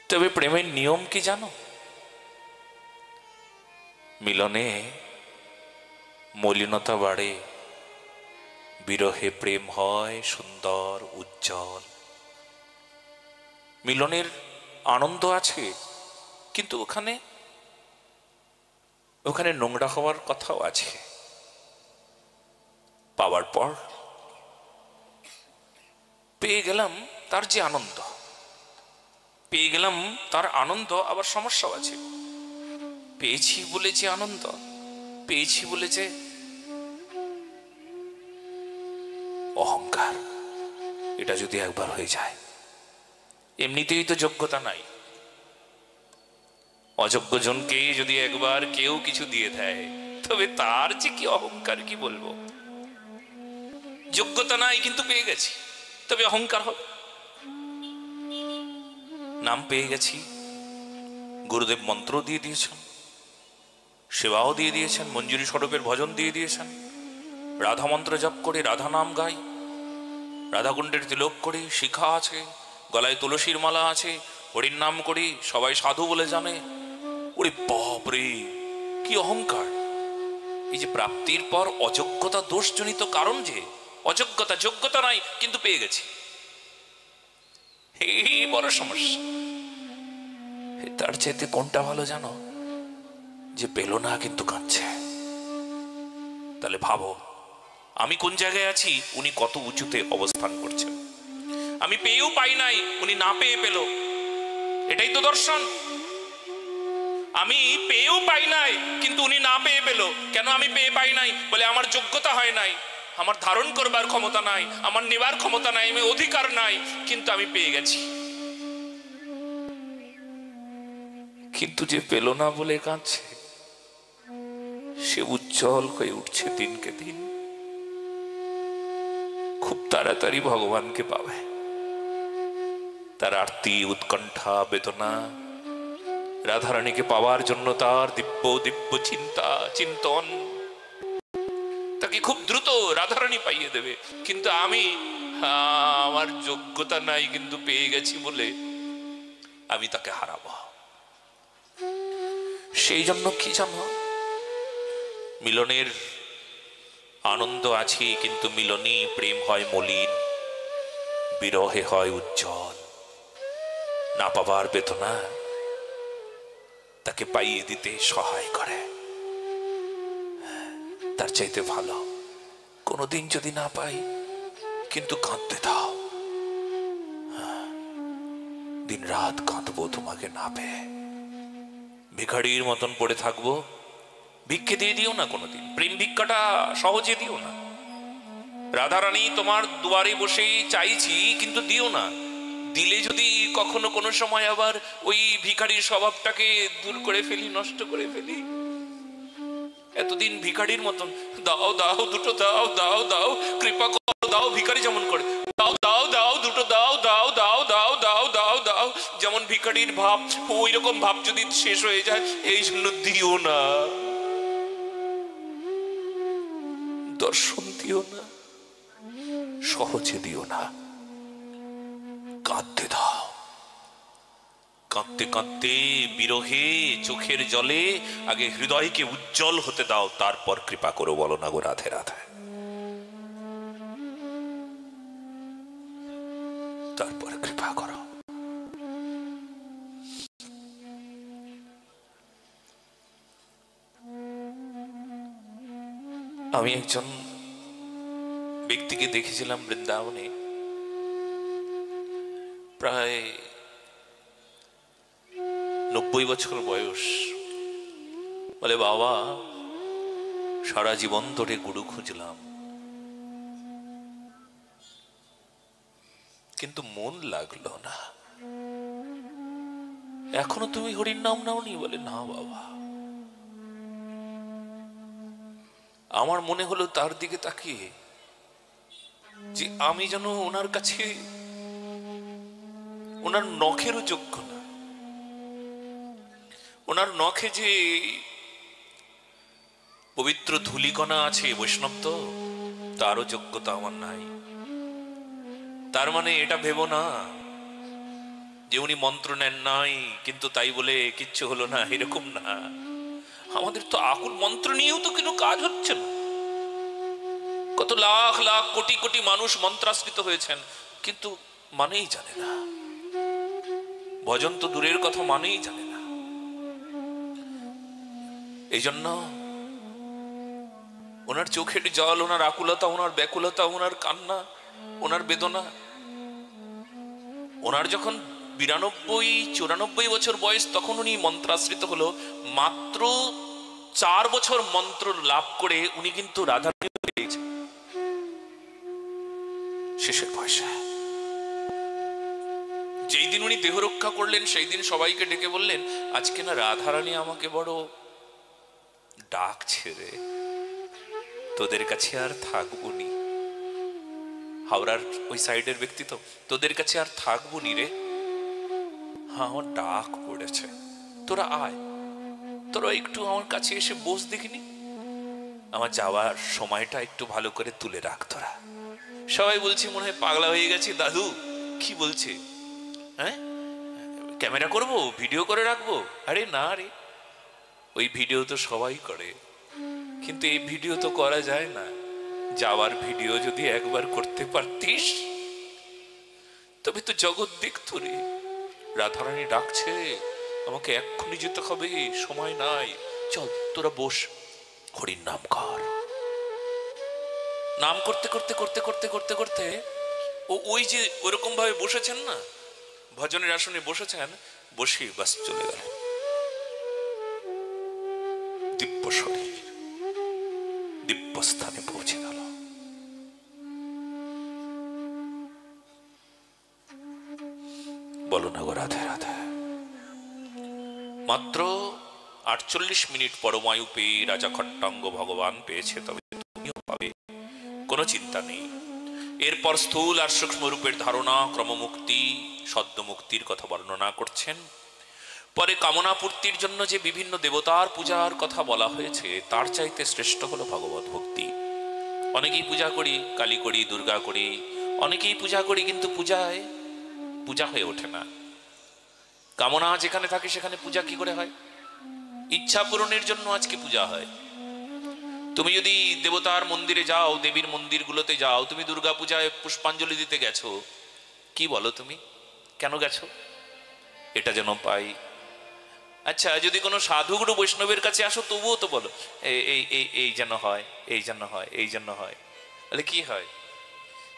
তবে প্রেমের নিয়ম কি জানো? মিলনে মলিনতা বাড়ে, বিরহে প্রেম হয় সুন্দর উজ্জ্বল। মিলনের আনন্দ আছে, কিন্তু ওখানে ওখানে নোংরা হওয়ার কথাও আছে। পাওয়ার পর পেয়ে গেলাম তার যে আনন্দ, পেয়ে গেলাম তার আনন্দ, আবার সমস্যাও আছে। পেয়েছি বলে যে আনন্দ, পেয়েছি বলে যে অহংকার, এটা যদি একবার হয়ে যায়, এমনিতেই তো যোগ্যতা নাই, অযোগ্য জনকে যদি একবার কেউ কিছু দিয়ে দেয়, তবে তার যে কি অহংকার, কি বলবো। যোগ্যতা নাই কিন্তু পেয়ে গেছি, তবে অহংকার হবে। নাম পেয়ে গেছি, গুরুদেব মন্ত্র দিয়ে দিয়েছেন, সেবাও দিয়ে দিয়েছেন, মঞ্জুরি স্বরূপের ভজন দিয়ে দিয়েছেন, রাধা মন্ত্র জপ করে রাধা নাম গাই, রাধাকুণ্ডের তিলক করি, শিখা আছে, গলায় তুলসীর মালা আছে, হরির নাম করি, সবাই সাধু বলে জানে। ওরে বাপরে, কি অহংকার! এই যে প্রাপ্তির পর অযোগ্যতা দোষজনিত কারণ, যে অযোগ্যতা, যোগ্যতা নাই কিন্তু পেয়ে গেছি, এই বড় সমস্যা। তার চাইতে কোনটা ভালো জানো? যে পেল না কিন্তু কাঁদছে। তাহলে ভাবো আমি কোন জায়গায় আছি, উনি কত উঁচুতে অবস্থান করছেন। আমি পেয়েও পাই নাই, উনি না পেয়ে পেল, এটাই তো দর্শন। আমি পেয়েও পাই নাই কিন্তু উনি না পেয়ে পেল। কেন আমি পেয়ে পাই নাই? বলে আমার যোগ্যতা হয় নাই, আমার ধারণ করবার ক্ষমতা নাই, আমার নেবার ক্ষমতা নাই, আমি অধিকার নাই, কিন্তু আমি পেয়ে গেছি। কিন্তু যে পেল না বলে কাঁদছে, সে উজ্জ্বল হয়ে উঠছে দিনকে দিন, খুব তাড়াতাড়ি ভগবানকে পাবে। তার আরতি, উৎকণ্ঠা, বেদনা, রাধারানীকে পাওয়ার জন্য তার দিব্য দিব্য চিন্তা, চিন্তন, তাকে খুব দ্রুত রাধারানী পাইয়ে দেবে। কিন্তু আমি, আমার যোগ্যতা নাই কিন্তু পেয়ে গেছি বলে আমি তাকে হারাবো। সেই জন্য কি জানো, মিলনের আনন্দ আছে, কিন্তু মিলনী প্রেম হয় মলিন, বিরহে হয় উজ্জ্বল। না পাবার বেদনা তাকে পাইয়ে দিতে সহায় করে। তার চাইতে ভালো কোনোদিন যদি না পাই কিন্তু কাঁদতে দাও, দিন রাত কাঁদবো তোমাকে না পেয়ে, ভিখারির মতন পড়ে থাকবো। ভিক্ষে দিয়ে দিও না কোনোদিন, প্রেম ভিক্ষাটা সহজে দিও না। রাধারানী তোমার দুয়ারে বসেই চাইছি কিন্তু দিও না। দিলে যদি কখনো কোনো সময় আবার ওই ভিখারির স্বভাবটাকে দূর করে ফেলি, নষ্ট করে ফেলি, এতদিন ভিখারির মতন দাও দাও দুটো দাও, দাও দাও কৃপা করো, দাও, ভিখারি যেমন করে দাও দাও দাও দুটো দাও, দাও দাও দাও দাও দাও দাও, যেমন ভিখারির ভাব, ওই রকম ভাব যদি শেষ হয়ে যায়, এই জন্য দিও না, দর্শন দিও না, সহজে দিও না, কাঁদতে দাও। কাঁদতে কাঁদতে বিরহে চোখের জলে আগে হৃদয়কে উজ্জ্বল হতে দাও, তারপর কৃপা করো। বলো না গো রাধে রাধে, তারপর কৃপা করো। আমি একজন ব্যক্তিকে দেখেছিলাম বৃন্দাবনে, প্রায় 90 বছর বয়স। বলে বাবা, সারা জীবন ধরে গুরু খুঁজলাম কিন্তু মন লাগলো না। এখনো তুমি হরির নাম নাওনি? বলে না বাবা। আমার মনে হলো তার দিকে তাকিয়ে যে আমি যেন ওনার কাছে ওনার নখেরও যোগ্য না। ওনার নখে যে পবিত্র ধূলিকণা আছে, বৈষ্ণব তো, তারও যোগ্যতা আমার নাই। তার মানে এটা ভেবো না যে উনি মন্ত্র নেন নাই কিন্তু তাই বলে কিচ্ছু হলো না, এরকম না। আমাদের তো আকুল মন্ত্র নিয়েও তো কোনো কাজ হচ্ছে না। কত লাখ লাখ কোটি কোটি মানুষ মন্ত্রাশ্রিত হয়েছেন, কিন্তু মানেই জানে না। ভজন তো দূরের কথা, মানেই জানে না। এই জন্য ওনার চোখের জল, ওনার আকুলতা, ওনার ব্যাকুলতা, ওনার কান্না, ওনার বেদনা, ওনার যখন 92-94 বছর বয়স, তখন উনি মন্ত্রাশ্রিত হলো। মাত্র 4 বছর মন্ত্র লাভ করে উনি কিন্তু রাধা পেয়েছেন শেষের বয়সে। যেই দিন উনি দেহ রক্ষা করলেন, সেই দিন সবাইকে ডেকে বললেন, আজকে না রাধারানী আমাকে বড় ডাকছে রে, তোদের কাছে আর থাকবো নি। হাওড়ার ওই সাইডের ব্যক্তি তো, তোদের কাছে আর থাকবো নি রে, হ্যাঁ আমার ডাক পড়েছে, তোরা আয়, তোরা একটু আমার কাছে এসে বস দেখিনি, আমার যাওয়ার সময়টা একটু ভালো করে তুলে রাখ তোরা। সবাই বলছে মনে হয় পাগলা হয়ে গেছে দাদু, কি বলছে, হ্যাঁ ক্যামেরা করব, ভিডিও করে রাখবো? আরে না রে, ওই ভিডিও তো সবাই করে, কিন্তু এই ভিডিও তো করা যায় না। যাওয়ার ভিডিও যদি একবার করতে পারতিস তবে তো জগৎ দেখতো রে। রাধারানী ডাকছে, আমাকে এক্ষুনি যেতে হবে, সময় নাই, চল তোরা বস, হরির নাম কর। নাম করতে করতে করতে করতে করতে করতে ও ওই যে ওরকম ভাবে বসেছেন না, ভজনের আসনে বসেছেন, বসে বাস চলে গেল। দিব্য শরীর দিব্য স্থানে পৌঁছে গেল। বলো না গো রাধে রাধে। মাত্র 48 মিনিট পরমায়ু পেয়ে রাজা খট্টাঙ্গ ভগবান পেয়েছে, তবে তুমিও পাবে, কোনো চিন্তা নেই। এরপর স্থূল আর সূক্ষ্ম রূপের ধারণা, ক্রমমুক্তি, সদ্য মুক্তির কথা বর্ণনা করছেন। পরে কামনা পূর্তির জন্য যে বিভিন্ন দেবতার পূজার কথা বলা হয়েছে, তার চাইতে শ্রেষ্ঠ হলো ভগবত ভক্তি। অনেকেই পূজা করি, কালী করি, দুর্গা করি, অনেকেই পূজা করি, কিন্তু পূজায় পূজা হয়ে ওঠে না। কামনা যেখানে থাকে সেখানে পূজা কি করে হয়? ইচ্ছা পূরণের জন্য আজকে পূজা হয়। তুমি যদি দেবতার মন্দিরে যাও, দেবীর মন্দিরগুলোতে যাও, তুমি দুর্গা পূজায় পুষ্পাঞ্জলি দিতে গেছো, কি বলো তুমি, কেন গেছো? এটা যেন পাই। আচ্ছা, যদি কোনো সাধুগুরু বৈষ্ণবের কাছে আসো, তবুও তো বলো এই যেন হয়, এই যেন হয়, এই জন্য হয়। বলে কি হয়?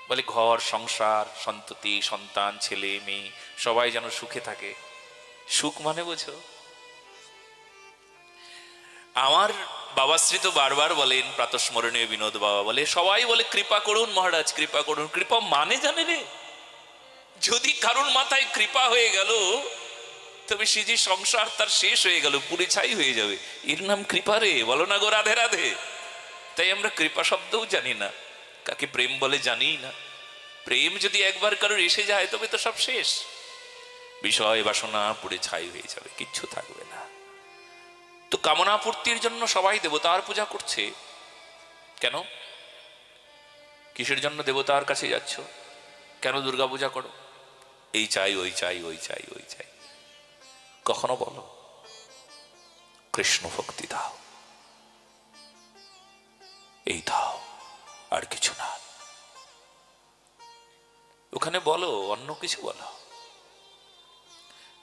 বলে ঘর সংসার, সন্ততি, সন্তান, ছেলে মেয়ে সবাই যেন সুখে থাকে। সুখ মানে বোঝো? আমার বাবাশ্রী তো বারবার বলেন, প্রাতঃস্মরণীয় বিনোদ বাবা বলে, সবাই বলে কৃপা করুন মহারাজ, কৃপা করুন। কৃপা মানে জানে রে? যদি কারোর মাথায় কৃপা হয়ে গেল, তবে সে যে সংসার তার শেষ হয়ে গেল, পুড়ে ছাই হয়ে যাবে, এর নাম কৃপা রে? বলো না গো রাধে রাধে। তাই আমরা কৃপা শব্দও জানি না, কাকে প্রেম বলে জানি না। প্রেম যদি একবার কারোর এসে যায়, তবে তো সব শেষ, বিষয় বাসনা পুড়ে ছাই হয়ে যাবে, কিচ্ছু থাকবে না। তো কামনা পূর্তির জন্য সবাই দেবতার পূজা করছে। কেন? কিসের জন্য দেবতার কাছে যাচ্ছ? কেন দুর্গা পূজা করো? এই চাই, ওই চাই, ওই চাই, ওই চাই। কখনো বলো কৃষ্ণ ভক্তি দাও, এই দাও, আর কিছু না। ওখানে বলো অন্য কিছু বলো।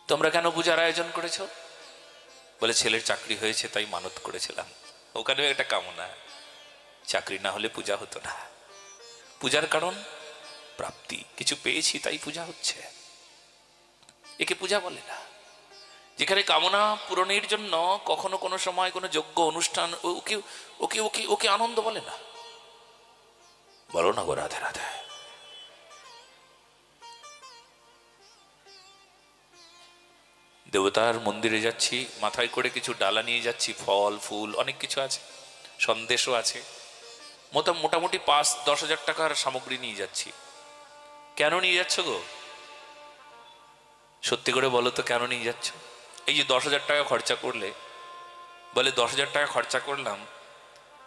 তোমরা কেন পূজার আয়োজন করেছো? বলে ছেলের চাকরি হয়েছে তাই মানত করেছিলাম। ওখানেও একটা কামনা, চাকরি না হলে পূজা হতো না। পূজার কারণ প্রাপ্তি, কিছু পেয়েছি তাই পূজা হচ্ছে, একে পূজা বলে না। যেখানে কামনা পূরণের জন্য কখনো কোনো সময় কোনো যজ্ঞ অনুষ্ঠান, ওকে ওকে ওকে ওকে আনন্দ বলে না। বলো না গো রাধে রাধে। দেবতার মন্দিরে যাচ্ছি, মাথায় করে কিছু ডালা নিয়ে যাচ্ছি, ফল ফুল অনেক কিছু আছে, সন্দেশও আছে, মোটামুটি 5-10 হাজার টাকার সামগ্রী নিয়ে যাচ্ছি। কেন নিয়ে যাচ্ছ গো? সত্যি করে বলো তো, কেন নিয়ে যাচ্ছ? এই যে 10 হাজার টাকা খরচা করলে, বলে 10 হাজার টাকা খরচা করলাম,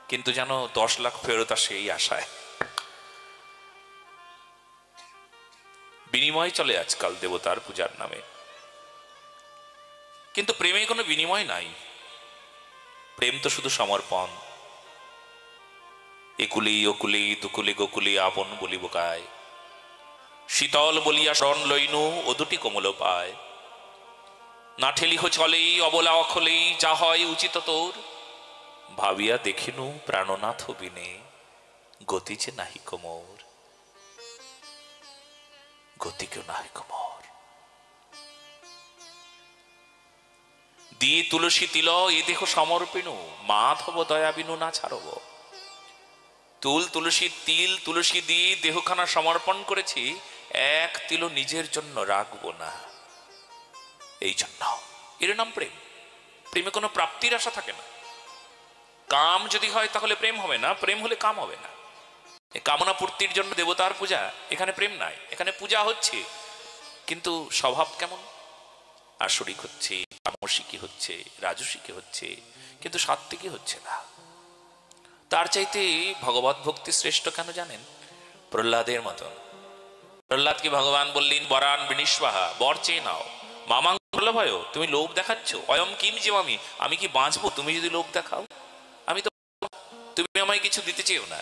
কিন্তু যেন 10 লাখ ফেরত আসে এই আশায়। বিনিময় চলে আজকাল দেবতার পূজার নামে, কিন্তু প্রেমে কোনো বিনিময় নাই। প্রেম তো শুধু সমর্পণ। একুলি অকুলি দুকুলি গোকুলি আপন বলিব কায়, শীতল বলিয়া শরণ লইনু ও দুটি কোমল পায়। না ঠেলিহ চলেই অবলা অখলেই, যা হয় উচিত তোর, ভাবিয়া দেখিনু প্রাণনাথ বিনে, গতি যে নাহি কোমর, গতি কেউ নাহি কোমর। দিয়ে তুলসী তিল এ দেহ সমর্পিনু, মাধব দয়া বিনু না ছাড়ব। তুলসী তিল তুলসী দিয়ে দেহখানা সমর্পণ করেছি, এক তিল নিজের জন্য রাখবো না। এই জন্য এর নাম প্রেম। প্রেমে কোনো প্রাপ্তির আশা থাকে না। কাম যদি হয় তাহলে প্রেম হবে না, প্রেম হলে কাম হবে না। কামনা পূর্তির জন্য দেবতার পূজা, এখানে প্রেম নাই। এখানে পূজা হচ্ছে, কিন্তু স্বভাব কেমন? আসরিক হচ্ছে, তামসিকী হচ্ছে, রাজসিকী হচ্ছে, কিন্তু সাত্ত্বিকী হচ্ছে না। তার চাইতে ভগবত ভক্তি শ্রেষ্ঠ কেন জানেন? প্রহ্লাদের মতন। প্রহ্লাদকে ভগবান বললেন বরান বিনিষ্বাহা, বর চেয়ে নাও। মামাং ভয়, তুমি লোভ দেখাচ্ছ, অয়ম কিম জীবামি, আমি কি বাঁচবো তুমি যদি লোভ দেখাও? আমি তো, তুমি আমায় কিছু দিতে চেয়েও না।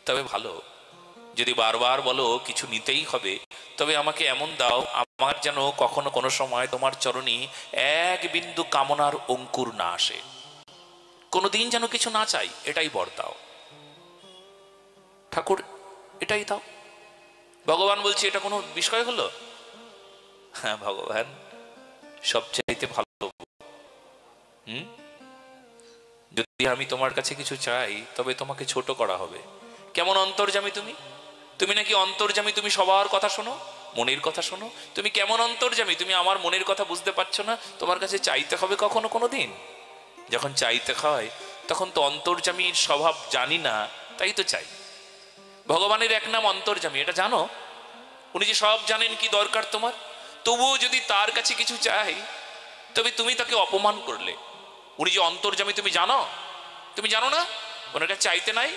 তবে ভালো, যদি বারবার বলো কিছু নিতেই হবে, তবে আমাকে এমন দাও আমার যেন কখনো কোনো সময় তোমার চরণে এক বিন্দু কামনার অঙ্কুর না আসে, কোনোদিন যেন কিছু না চাই, এটাই বর দাও ঠাকুর, এটাই দাও। ভগবান বলছে এটা কোনো বিষয় হলো? হ্যাঁ, ভগবান সবচাইতে ভালো। যদি আমি তোমার কাছে কিছু চাই তবে তোমাকে ছোট করা হবে। কেমন অন্তর্যামী তুমি! তুমি নাকি অন্তর্যামী, তুমি সবার কথা শোনো, মনের কথা শোনো। তুমি কেমন অন্তর্যামী, তুমি আমার মনের কথা বুঝতে পারছো না? তোমার কাছে চাইতে হবে কখনো কোনো দিন? যখন চাইতে হয় তখন তো অন্তর্যামীর স্বভাব জানি না, তাই তো চাই। ভগবানের এক নাম অন্তর্যামী, এটা জানো? উনি যে সব জানেন কি দরকার তোমার, তবুও যদি তার কাছে কিছু চাই তবে তুমি তাকে অপমান করলে। উনি যে অন্তর্যামী তুমি জানো? তুমি জানো না ওনার কাছে চাইতে নাই?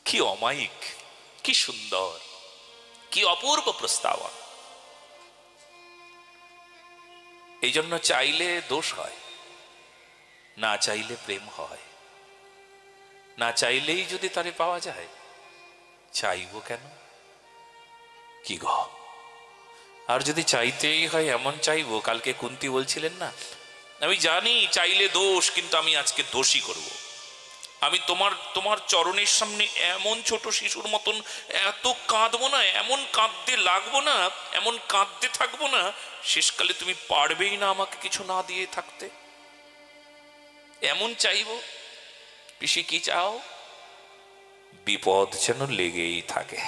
কি অমায়িক, কি সুন্দর, কি অপূর্ব প্রস্তাবন! এই জন্য চাইলে দোষ হয়, না চাইলে প্রেম হয়। না চাইলেই যদি তারে পাওয়া যায়, চাইবো কেন? কি গো! আর যদি চাইতেই হয় এমন চাইবো, কালকে কুন্তী বলছিলেন না, আমি জানি চাইলে দোষ, কিন্তু আমি আজকে দোষী করব। আমি তোমার চরণের সামনে এমন ছোট শিশুর মতন এত কাঁদবো না, এমন কাঁদতে লাগবো না, এমন কাঁদতে থাকবো না, শেষকালে তুমি পারবেই না আমাকে কিছু না দিয়ে থাকতে। এমন চাইবো। পিসি কি চাও? বিপদ যেন লেগেই থাকে,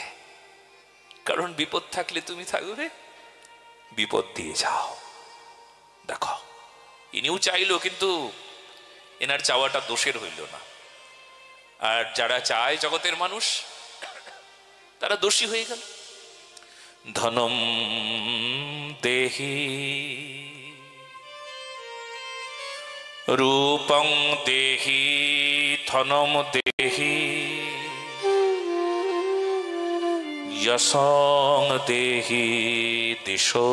কারণ বিপদ থাকলে তুমি থাকবে, বিপদ দিয়ে যাও। দেখো, ইনিও চাইলো, কিন্তু এনার চাওয়াটা দোষের হইল না। আর যারা চায় জগতের মানুষ, তারা দোষী হয়ে গেল। ধনম দেহি রূপং দেহি ধনম দেহি যশং দেহি দিশো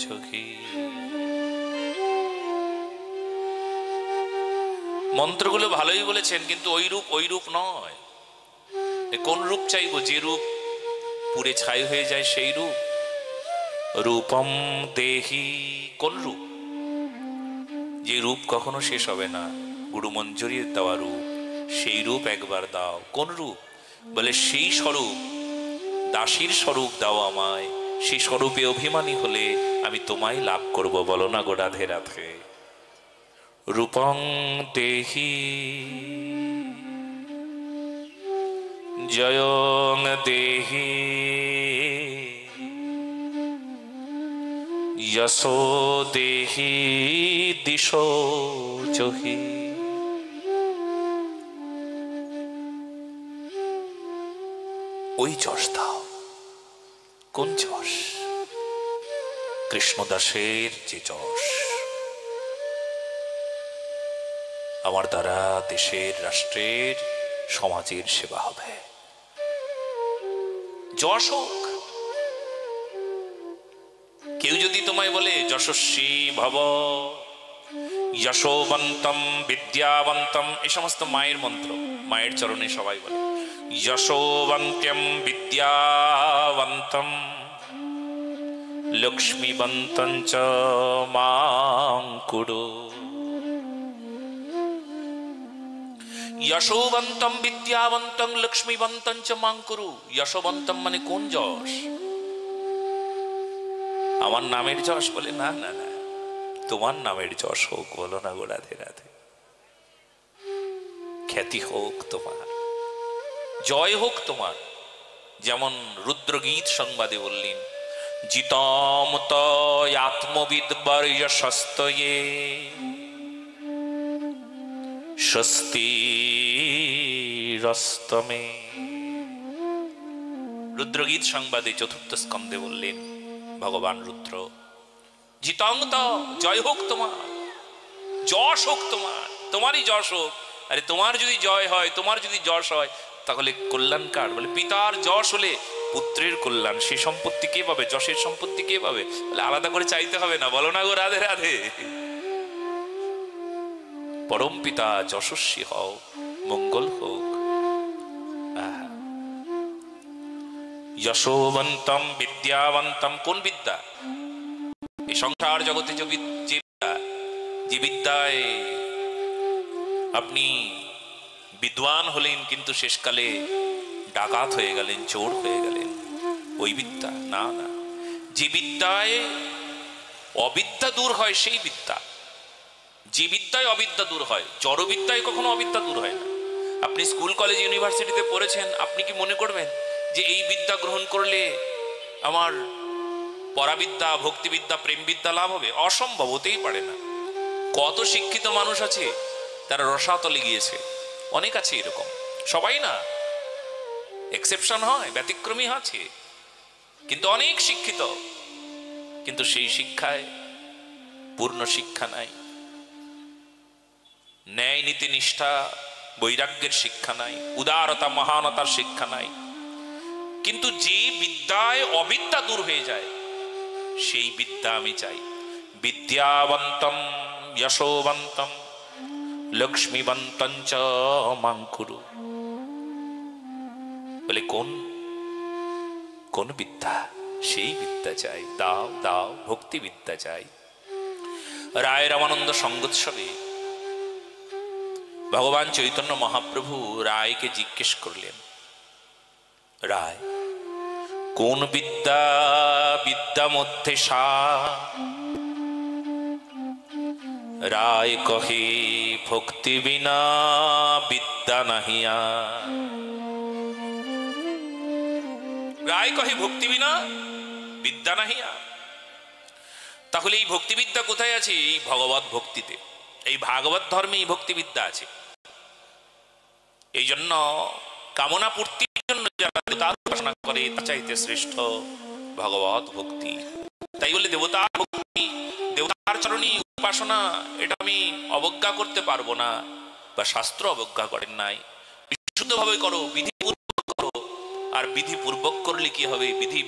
ঝহি। মন্ত্রগুলো ভালোই বলেছেন, কিন্তু ওই রূপ নয়। কোন রূপ চাইবো? যে রূপ পুড়ে ছাই হয়ে যায় সেই রূপ। রূপম দেহি, কোন রূপ? যে রূপ কখনো শেষ হবে না, গুরু মঞ্জুরির দেওয়া রূপ, সেই রূপ একবার দাও। কোন রূপ? বলে সেই স্বরূপ, দাসীর স্বরূপ দাও আমায়। সেই স্বরূপে অভিমানী হলে আমি তোমায় লাভ করব। বলো না গো রাধে রাধে। রূপং দেহি জয়ং দেহি যশো দেহি দিশো জহি। ওই যশ দাও। কোন যশ? কৃষ্ণদাসের যে যশ, আমার দ্বারা দেশের, রাষ্ট্রের, সমাজের সেবা হবে। যশ হোক। কেউ যদি তোমায় বলে যশস্বী ভব, যশোবন্তম বিদ্যাবন্তম, এই সমস্ত মায়ের মন্ত্র, মায়ের চরণে সবাই বলে যশোবন্ত্যম বিদ্যাবন্তম লক্ষ্মীবন্তং চ মাং কুরু। যশোবন্তম বিদ্যাবন্তং লক্ষ্মীবন্তং চ মাং কুরু। যশোবন্তম মানে কোন যশ? আমার নামের যশ? বলে না না না, তোমার নামের যশ হোক। বলো না গো রাধে রাধে। খ্যাতি হোক তোমার, জয় হোক তোমার। যেমন রুদ্রগীত সংবাদে বললেন জিতম তয়াত্মবিদ্বর্যশস্তয়ে স্বস্তিরস্তমে। রুদ্রগীত সংবাদে চতুর্থ স্কন্ধে বললেন ভগবান রুদ্র, জিতং ত, জয় হোক তোমার, যশ হোক তোমার, তোমারই যশ হোক। আরে তোমার যদি জয় হয়, তোমার যদি যশ হয়, তাহলে কল্যাণ কার? বলে পিতার যশ হলে পুত্রের কল্যাণ। সে সম্পত্তি কে পাবে? যশের সম্পত্তি কে পাবে? বলে আলাদা করে চাইতে হবে না। বলো না গো রাধে রাধে। পরম পিতা যশস্বী হও, মঙ্গল হোক। যশোবন্তম বিদ্যাবন্তম, কোন বিদ্যা? এই সংসার জগতে যে বিদ্যা, যে বিদ্যায় আপনি বিদ্বান হলেন কিন্তু শেষকালে ডাকাত হয়ে গেলেন, চোর হয়ে গেলেন, ওই বিদ্যা না। না, যে বিদ্যায় অবিদ্যা দূর হয় সেই বিদ্যা। যে বিদ্যায় অবিদ্যা দূর হয়, জড় বিদ্যায় কখনো অবিদ্যা দূর হয় না। আপনি স্কুল কলেজ ইউনিভার্সিটিতে পড়েছেন, আপনি কি মনে করবেন যে এই বিদ্যা গ্রহণ করলে আমার পরাবিদ্যা, ভক্তিবিদ্যা, প্রেমবিদ্যা লাভ হবে? অসম্ভব, হতেই পারে না। কত শিক্ষিত মানুষ আছে তারা রসাতলে গিয়েছে, অনেক আছে এরকম, সবাই না, এক্সেপশন হয়, ব্যতিক্রমী আছে, কিন্তু অনেক শিক্ষিত, কিন্তু সেই শিক্ষায় পূর্ণ শিক্ষা নাই, ন্যায় নীতি নিষ্ঠা বৈরাগ্যের শিক্ষা নাই, উদারতা মহানতার শিক্ষা নাই। কিন্তু যে বিদ্যায় অবিদ্যা দূর হয়ে যায় সেই বিদ্যা আমি চাই। বিদ্যাবন্তম যশোবন্তম লক্ষ্মীবন্তং চ মাং কুরু। বলে কোন বিদ্যা? সেই বিদ্যা চাই, দাও দাও, ভক্তি বিদ্যা চাই। রায় রামানন্দ সঙ্গোৎসবে ভগবান চৈতন্য মহাপ্রভু রায়কে জিজ্ঞেস করলেন, রায় কোন বিদ্যা বিদ্যা মধ্যে সা? রায় কহে ভক্তি বিনা বিদ্যা নাহিয়া। রায় কহে ভক্তি বিনা বিদ্যা নাহিয়া। তাহলে এই ভক্তিবিদ্যা কোথায় আছে? এই ভগবত ভক্তিতে, এই ভাগবত ধর্মে এই ভক্তিবিদ্যা আছে। এই জন্য কামনা পূর্তির জন্য যারা দেবতার উপাসনা করে তার চাইতে শ্রেষ্ঠ ভগবত ভক্তি। তাই বলে দেবতার ভক্তি, দেবতার চরণী উপাসনা, এটা আমি অবজ্ঞা করতে পারবো না, বা শাস্ত্র অবজ্ঞা করেন নাই। বিশুদ্ধভাবে করো, বিধিপূর্বক করো। আর বিধিপূর্বক করলে কি হবে? বিধি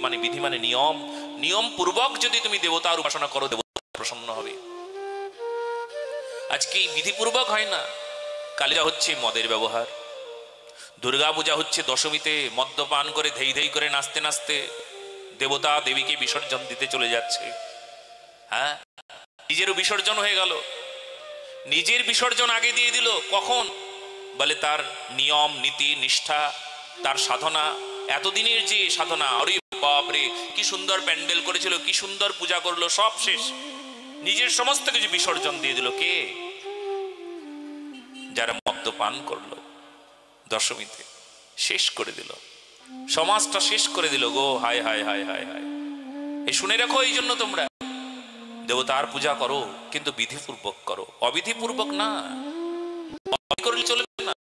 মানে নিয়ম, নিয়ম পূর্বক যদি তুমি দেবতার উপাসনা করো, দেবতা প্রসন্ন হবে। আজকে এই বিধিপূর্বক হয় না। কালীরা হচ্ছে মদের ব্যবহার, দুর্গা পূজা হচ্ছে দশমীতে মদ্যপান করে ধেই ধেই করে নাচতে নাচতে দেবতা দেবীকে বিসর্জন দিতে চলে যাচ্ছে। হ্যাঁ, নিজেরও বিসর্জন হয়ে গেল। নিজের বিসর্জন আগে দিয়ে দিল। কখন? বলে তার নিয়ম নীতি নিষ্ঠা, তার সাধনা, এতদিনের যে সাধনা, আরে বাপরে কি সুন্দর প্যান্ডেল করেছিল, কি সুন্দর পূজা করলো, সব শেষ। নিজের সমস্ত কিছু বিসর্জন দিয়ে দিল। কে? যারা মদ্যপান করলো দশমীতে, শেষ করে দিল, সমাজটা শেষ করে দিল গো। হায় হায় হায় হায় হায়। এই শুনে রাখো, এই জন্য তোমরা দেবতার পূজা করো, কিন্তু বিধিপূর্বক করো, অবিধিপূর্বক না। করলে চলবে না।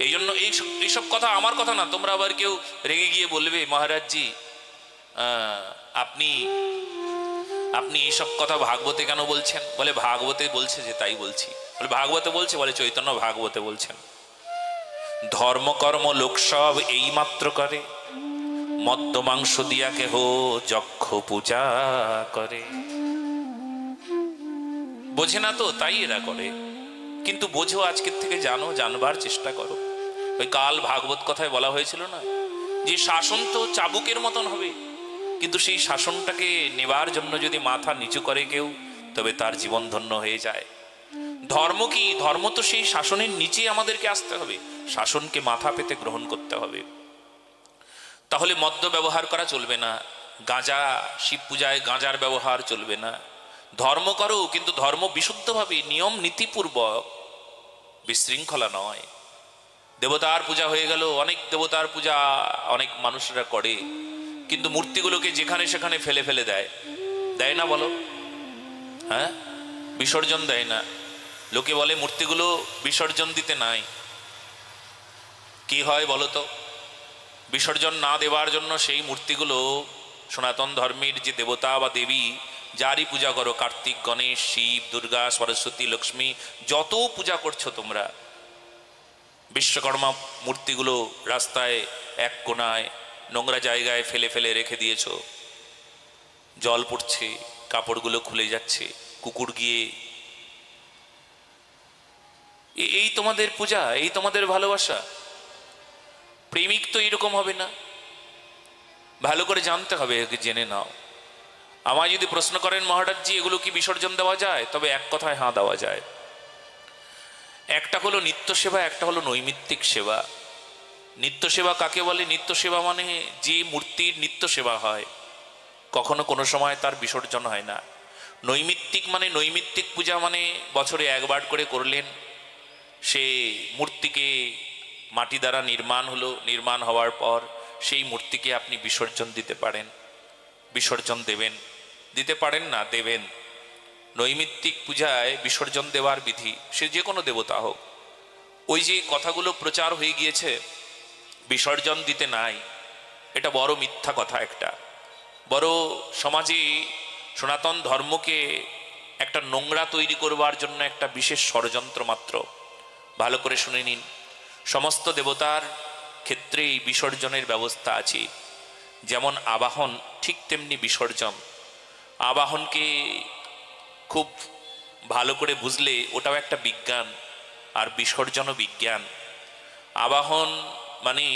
এই জন্য এইসব কথা আমার কথা না। তোমরা আবার কেউ রেগে গিয়ে বলবে, মহারাজজি আপনি এইসব কথা ভাগবতে কেন বলছেন? বলে ভাগবতে বলছে যে তাই বলছি। বলে ভাগবতে বলছে? বলে চৈতন্য ভাগবতে বলছেন, ধর্মকর্ম লোক সব এই মাত্র করে, মদ্য মাংস দিয়া কেহ যক্ষ পূজা করে। বোঝে না তো, তাই এরা করে। কিন্তু বোঝো, আজকের থেকে জানো, জানবার চেষ্টা করো। ওই কাল ভাগবত কথায় বলা হয়েছিল না, যে শাসন তো চাবুকের মতন হবে, কিন্তু সেই শাসনটাকে নেবার জন্য যদি মাথা নিচু করে কেউ, তবে তার জীবন ধন্য হয়ে যায়। ধর্ম কি? ধর্ম তো সেই শাসনের নিচে আমাদেরকে আসতে হবে, শাসনকে মাথা পেতে গ্রহণ করতে হবে। তাহলে মদ্য ব্যবহার করা চলবে না, গাঁজা, শিব পূজায় গাঁজার ব্যবহার চলবে না। ধর্ম করো, কিন্তু ধর্ম বিশুদ্ধভাবে, নিয়ম নীতিপূর্বক, বিশৃঙ্খলা নয়। দেবতার পূজা হয়ে গেল, অনেক দেবতার পূজা অনেক মানুষরা করে, কিন্তু মূর্তিগুলোকে যেখানে সেখানে ফেলে ফেলে দেয়। দেয় না বলো? হ্যাঁ, বিসর্জন দেয় না। লোকে বলে মূর্তিগুলো বিসর্জন দিতে নাই। কি হয় বলো তো? বিসর্জন না দেওয়ার জন্য সেই মূর্তিগুলো, সনাতন ধর্মের যে দেবতা বা দেবী যারই পূজা করো, কার্তিক, গণেশ, শিব, দুর্গা, সরস্বতী, লক্ষ্মী, যত পূজা করছো তোমরা, বিশ্বকর্মা মূর্তিগুলো রাস্তায় এক কোনায় নোংরা জায়গায় ফেলে ফেলে রেখে দিয়েছ। জল পড়ছে, কাপড়গুলো খুলে যাচ্ছে, কুকুর গিয়ে। এই তোমাদের পূজা, এই তোমাদের ভালোবাসা? প্রেমিক তো এরকম হবে না। ভালো করে জানতে হবে, জেনে নাও। আমায় যদি প্রশ্ন করেন, মহারাজজি এগুলো কি বিসর্জন দেওয়া যায়, তবে এক কথায় হ্যাঁ, দেওয়া যায়। একটা হলো নিত্য সেবা, একটা হলো নৈমিত্তিক সেবা। নিত্য সেবা কাকে বলে? নিত্য সেবা মানে যে মূর্তির নিত্য সেবা হয়, কখনো কোনো সময় তার বিসর্জন হয় না। নৈমিত্তিক মানে, নৈমিত্তিক পূজা মানে বছরে একবার করে করলেন। সে মূর্তিকে মাটি দ্বারা নির্মাণ হলো, নির্মাণ হওয়ার পর সেই মূর্তিকে আপনি বিসর্জন দিতে পারেন, বিসর্জন দেবেন। দিতে পারেন না, দেবেন। নৈমিত্তিক পূজায় বিসর্জন দেওয়ার বিধি, সে যে কোনো দেবতা হোক। ওই যে কথাগুলো প্রচার হয়ে গিয়েছে বিসর্জন দিতে নাই, এটা বড় মিথ্যা কথা। একটা বড় সমাজে সনাতন ধর্মকে একটা নোংরা তৈরি করবার জন্য একটা বিশেষ ষড়যন্ত্র মাত্র। ভালো করে শুনে নিন, সমস্ত দেবতার ক্ষেত্রেই বিসর্জনের ব্যবস্থা আছে। যেমন আবাহন, ঠিক তেমনি বিসর্জন। আবাহনকে খুব ভালো করে বুঝলে ওটাও একটা বিজ্ঞান, আর বিসর্জনও বিজ্ঞান। আবাহন মানে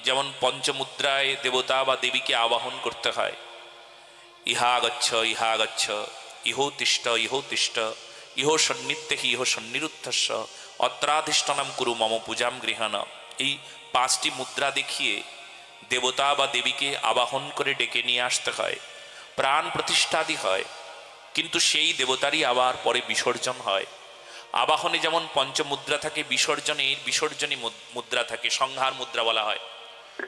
যেমন পঞ্চমুদ্রায় দেবতা বা দেবীকে আবাহন করতে হয়। ইহা গচ্ছ, ইহা গচ্ছ, ইহো তিষ্ঠ, ইহো তিষ্ঠ, ইহো সন্নিত্যহি, ইহো সন্নিরুদ্ধস্য, অত্রাধিষ্ঠানম কুরু মম পূজাম গৃহাণ। এই 5টি মুদ্রা দেখিয়ে দেবতা বা দেবীকে আবাহন করে ডেকে নিয়ে আসতে হয়, প্রাণ প্রতিষ্ঠাদি হয়। কিন্তু সেই দেবতারই আবার পরে বিসর্জন হয়। আবাহনে যেমন পঞ্চমুদ্রা থাকে, বিসর্জনের বিসর্জনী মুদ্রা থাকে, সংহার মুদ্রা বলা হয়।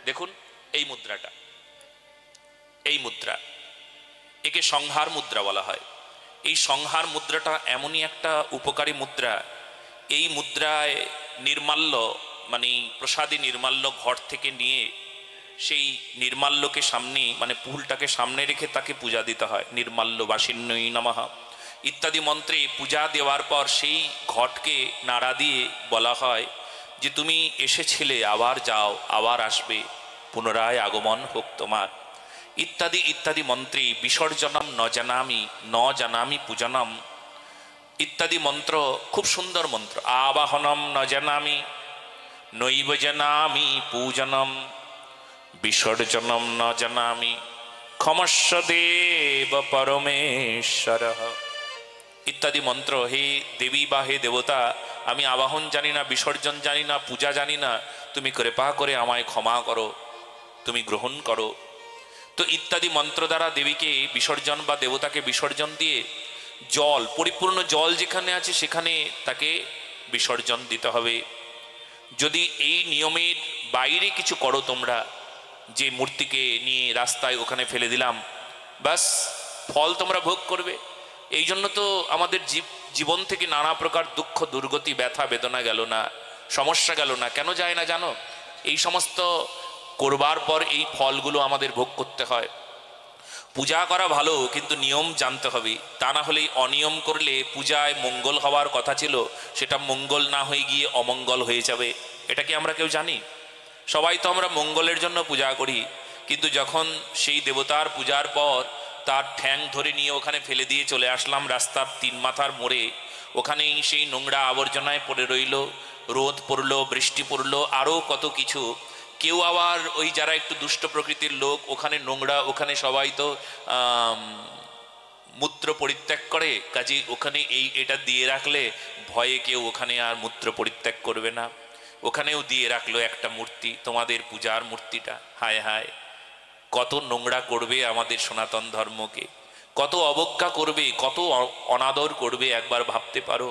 দেখুন এই মুদ্রাটা, এই মুদ্রা, একে সংহার মুদ্রা বলা হয়। এই সংহার মুদ্রাটা এমনই একটা উপকারী মুদ্রা। এই মুদ্রায় নির্মাল্য মানে প্রসাদী নির্মাল্য ঘর থেকে নিয়ে সেই নির্মাল্যকে সামনে মানে পুলটাকে সামনে রেখে তাকে পূজা দিতে হয়। নির্মাল্য বাসিন্নই নমঃ ইত্যাদি মন্ত্রে পূজা দেওয়ার পর সেই ঘটকে নাড়া দিয়ে বলা হয় যে তুমি এসেছিলে, আবার যাও, আবার আসবে, পুনরায় আগমন হোক তোমার, ইত্যাদি ইত্যাদি মন্ত্রে। বিসর্জনম ন জানামি, ন জানামি পূজনম ইত্যাদি মন্ত্র, খুব সুন্দর মন্ত্র। আবাহনম ন জানামি, নৈব জানামি পূজনম, বিসর্জনম ন জানামি, ক্ষমস্ব দেব পরমেশ্বর ইত্যাদি মন্ত্র। হে দেবী বা হে দেবতা, আমি আবাহন জানি না, বিসর্জন জানি না, পূজা জানি না, তুমি কৃপা করে আমায় ক্ষমা করো, তুমি গ্রহণ করো। তো ইত্যাদি মন্ত্র দ্বারা দেবীকে বিসর্জন বা দেবতাকে বিসর্জন দিয়ে জল, পরিপূর্ণ জল যেখানে আছে সেখানে তাকে বিসর্জন দিতে হবে। যদি এই নিয়মের বাইরে কিছু করো তোমরা, যে মূর্তিকে নিয়ে রাস্তায় ওখানে ফেলে দিলাম, বাস ফল তোমরা ভোগ করবে। এই জন্য তো আমাদের জীবন থেকে নানা প্রকার দুঃখ, দুর্গতি, ব্যথা, বেদনা গেল না, সমস্যা গেল না। কেন যায় না জানো? এই সমস্ত করবার পর এই ফলগুলো আমাদের ভোগ করতে হয়। পূজা করা ভালো, কিন্তু নিয়ম জানতে হবে। তা না হলে অনিয়ম করলে পূজায় মঙ্গল হওয়ার কথা ছিল, সেটা মঙ্গল না হয়ে গিয়ে অমঙ্গল হয়ে যাবে। এটা কি আমরা কেউ জানি? সবাই তো আমরা মঙ্গলের জন্য পূজা করি, কিন্তু যখন সেই দেবতার পূজার পর তার ঠ্যাং ধরে নিয়ে ওখানে ফেলে দিয়ে চলে আসলাম রাস্তার 3 মাথার মোড়ে, ওখানেই সেই নোংরা আবর্জনায় পড়ে রইল। রোদ পড়লো, বৃষ্টি পড়লো, আরও কত কিছু। কেউ আবার ওই যারা একটু দুষ্ট প্রকৃতির লোক, ওখানে নোংরা, ওখানে সবাই তো মূত্র পরিত্যাগ করে, কাজেই ওখানে এটা দিয়ে রাখলে ভয়ে কেউ ওখানে আর মূত্র পরিত্যাগ করবে না। ওখানেও দিয়ে রাখলো একটা মূর্তি, তোমাদের পূজার মূর্তিটা। হায় হায়, কত নোংরা করবে আমাদের সনাতন ধর্মকে, কত অবজ্ঞা করবে, কত অনাদর করবে, একবার ভাবতে পারো।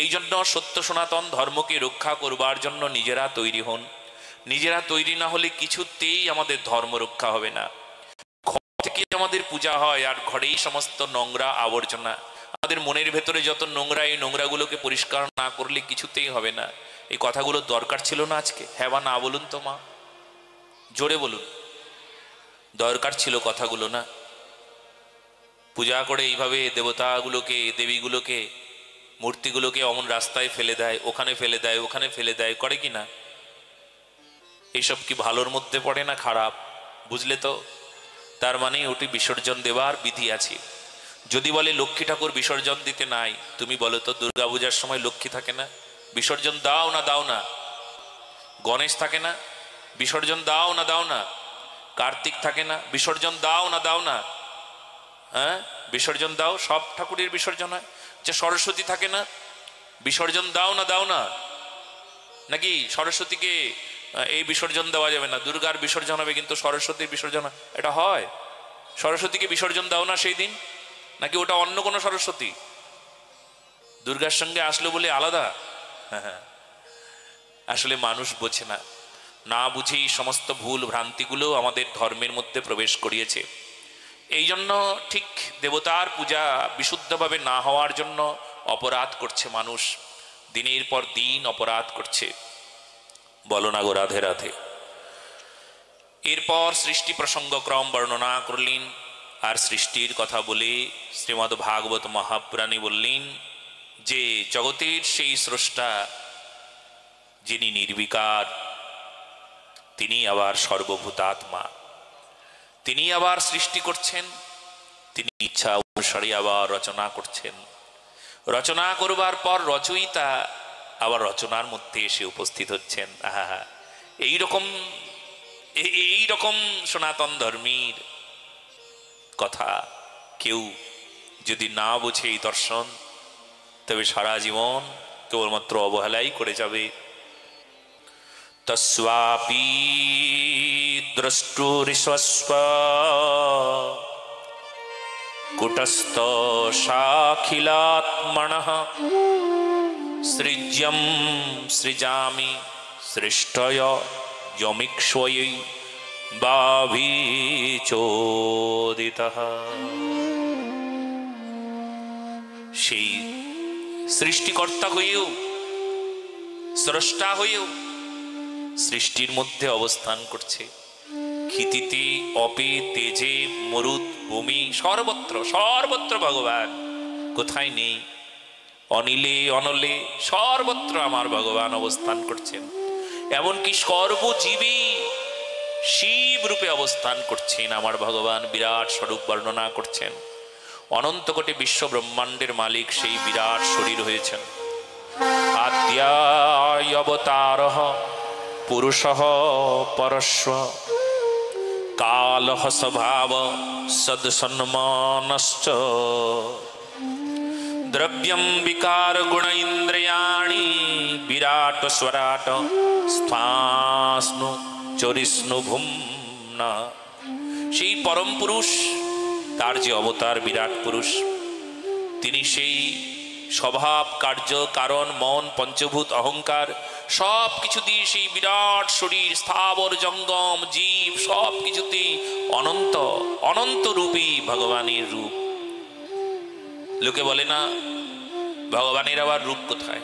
এই জন্য সত্য সনাতন ধর্মকে রক্ষা করবার জন্য নিজেরা তৈরি হন। নিজেরা তৈরি না হলে কিছুতেই আমাদের ধর্ম রক্ষা হবে না। ঘর থেকে আমাদের পূজা হয়, আর ঘরেই সমস্ত নোংরা আবর্জনা। আমাদের মনের ভেতরে যত নোংরা, এই নোংরাগুলোকে পরিষ্কার না করলে কিছুতেই হবে না। এই কথাগুলো দরকার ছিল না আজকে? হ্যাঁ বা না বলুন তো মা, জোরে বলুন। দরকার ছিল কথাগুলো না? পূজা করে এইভাবে দেবতাগুলোকে, দেবীগুলোকে, মূর্তিগুলোকে অমন রাস্তায় ফেলে দেয়, ওখানে ফেলে দেয়, ওখানে ফেলে দেয়, করে কি না? এইসব কি ভালোর মধ্যে পড়ে না খারাপ? বুঝলে তো? তার মানে ওটি বিসর্জন দেওয়ার বিধি আছে। যদি বলে লক্ষ্মী ঠাকুর বিসর্জন দিতে নাই, তুমি বলো তো দুর্গাপূজার সময় লক্ষ্মী থাকে না? বিসর্জন দাও না দাও না? গণেশ থাকে না? বিসর্জন দাও না দাও না? কার্তিক থাকে না? বিসর্জন দাও না দাও না? হ্যাঁ, বিসর্জন দাও। সব ঠাকুরের বিসর্জন হয়। আচ্ছা, সরস্বতী থাকে না? বিসর্জন দাও না দাও না? নাকি সরস্বতীকে এই বিসর্জন দেওয়া যাবে না, দুর্গার বিসর্জন হবে কিন্তু সরস্বতীর বিসর্জন এটা হয়? সরস্বতীকে বিসর্জন দাও না সেই দিন? নাকি ওটা অন্য কোনো সরস্বতী? দুর্গার সঙ্গে আসলো বলে আলাদা? হ্যাঁ, আসলে মানুষ বোঝে না, না বুঝেই সমস্ত ভুল ভ্রান্তিগুলো আমাদের ধর্মের মধ্যে প্রবেশ করিয়েছে। এই জন্য ঠিক দেবতার পূজা বিশুদ্ধভাবে না হওয়ার জন্য অপরাধ করছে মানুষ, দিনের পর দিন অপরাধ করছে। বলো না গো রাধে রাধে। এরপর সৃষ্টি প্রসঙ্গ ক্রম বর্ণনা করলেন, আর সৃষ্টির কথা বলে শ্রীমদ্ ভাগবত মহাপুরাণে বললেন যে জগতের সেই স্রষ্টা যিনি নির্বিকার, তিনি আবার সর্বভূতাত্মা, তিনি আবার সৃষ্টি করছেন, তিনি ইচ্ছা অনুসারে আবার রচনা করছেন। রচনা করবার পর রচয়িতা আবার রচনার মধ্যে এসে উপস্থিত হচ্ছেন। আহা, এইরকম সনাতন ধর্মীর কথা কেউ যদি না বোঝে এই দর্শন, তবে সারা জীবন কেবলমাত্র অবহেলাই করে যাবে। তস্বাপি দ্রষ্টুরিস্ব কুটস্থ সাখিলাত্মনঃ সৃজ্যম সৃজামি সৃষ্টয় যমিক্ষ্বৈ বাভিচোদিতঃ। সেই সৃষ্টিকর্তা হয়েও, স্রষ্টা হয়েও সৃষ্টির মধ্যে অবস্থান করছে। ক্ষিতিতে, অপে, তেজে, মরুদ, ভূমি, সর্বত্র সর্বত্র ভগবান, কোথায় নেই? অনিলে অনলে সর্বত্র আমার ভগবান অবস্থান করছেন। এমনকি সর্বজীবী শিব রূপে অবস্থান করছেন আমার ভগবান, বিরাট স্বরূপ বর্ণনা করছেন। অনন্ত কোটি বিশ্ব ব্রহ্মাণ্ডের মালিক সেই বিরাট শরীর হয়েছেন। আদ্যায় অবতারঃ পুরুষঃ পরস্ব কালঃ স্বভাব সদসন্মানশ্চ দ্রব্যম বিকার গুণ ইন্দ্রিয়াণি বিরাট স্বরাট স্থাস্নু চরিষ্ণু ভুম্না। সেই পরম পুরুষ, তার যে অবতার বিরাট পুরুষ, তিনি সেই স্বভাব, কার্য, কারণ, মন, পঞ্চভূত, অহংকার সব কিছু দিয়ে সেই বিরাট শরীর, স্থাবর জঙ্গম জীব সব কিছুতেই অনন্ত অনন্ত রূপী ভগবানের রূপ। লোকে বলে না ভগবানের আবার রূপ কোথায়?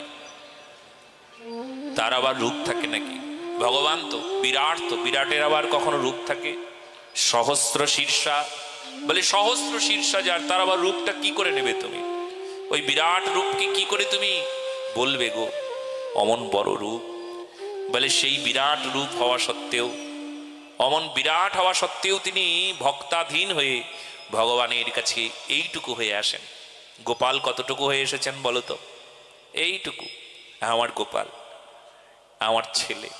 তার আবার রূপ থাকে নাকি? ভগবান তো বিরাট, তো বিরাটের আবার কখনো রূপ থাকে? সহস্র শীর্ষা, বলে সহস্র শীর্ষা যার, তার আবার রূপটা কি করে নেবে তুমি? ওই বিরাট রূপকে কি করে তুমি বলবে গো অমন বড় রূপ? বলে সেই বিরাট রূপ হওয়া সত্ত্বেও অমন বিরাট হওয়া সত্ত্বেও তিনি ভক্তাধীন হয়ে ভগবানের কাছে এইটুকু হয়ে আসেন। গোপাল কতটুকু হয়ে এসেছেন বলো তো? এইটুকু, আমার গোপাল, আমার ছেলে।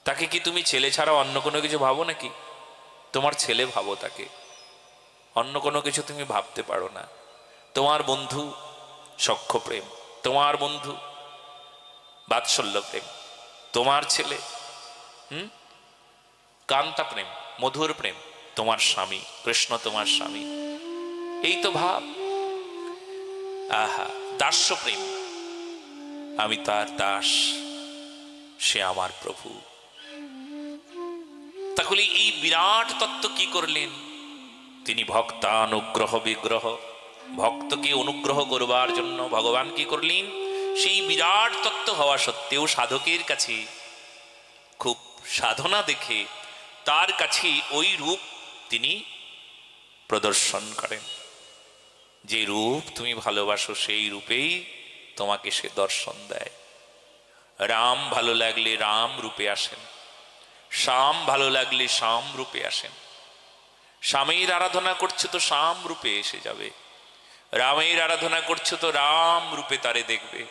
তাকে কি তুমি ছেলে ছাড়া অন্য কোনো কিছু ভাবো নাকি? তোমার ছেলে ভাবো তাকে, অন্য কোনো কিছু তুমি ভাবতে পারো না। তোমার বন্ধু সখ্য প্রেম, তোমার বন্ধু বাৎসল্য প্রেম, তোমার ছেলে কান্তা প্রেম, মধুর প্রেম, তোমার স্বামী কৃষ্ণ, তোমার স্বামী, এই তো ভাব। আহা, দাস্য প্রেম, আমি তার দাস, সে আমার প্রভু। তাহলে এই বিরাট তত্ত্ব কি করলেন তিনি? ভক্তানুগ্রহ বিগ্রহ, ভক্তকে অনুগ্রহ করবার জন্য ভগবান কি করলেন? সেই বিরাট তত্ত্ব হওয়া সত্ত্বেও সাধকের কাছে খুব সাধনা দেখে তার কাছে ওই রূপ তিনি প্রদর্শন করেন। যে রূপ তুমি ভালোবাসো সেই রূপেই তোমাকে সে দর্শন দেয়। রাম ভালো লাগলে রাম রূপে আসেন, শ্যাম ভালো লাগলে শ্যাম রূপে আসেন। স্বামীর আরাধনা করছো তো শ্যাম রূপে এসে যাবে, রামের আরাধনা করছো তো রাম রূপে তারে দেখবে।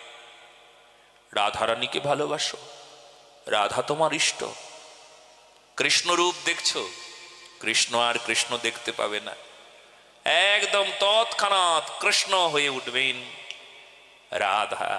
রাধারানীকে ভালোবাসো, রাধা তোমার ইষ্ট। কৃষ্ণ রূপ দেখছো, কৃষ্ণ আর কৃষ্ণ দেখতে পাবে না, একদম তৎক্ষণাৎ কৃষ্ণ হয়ে উঠবেন রাধা।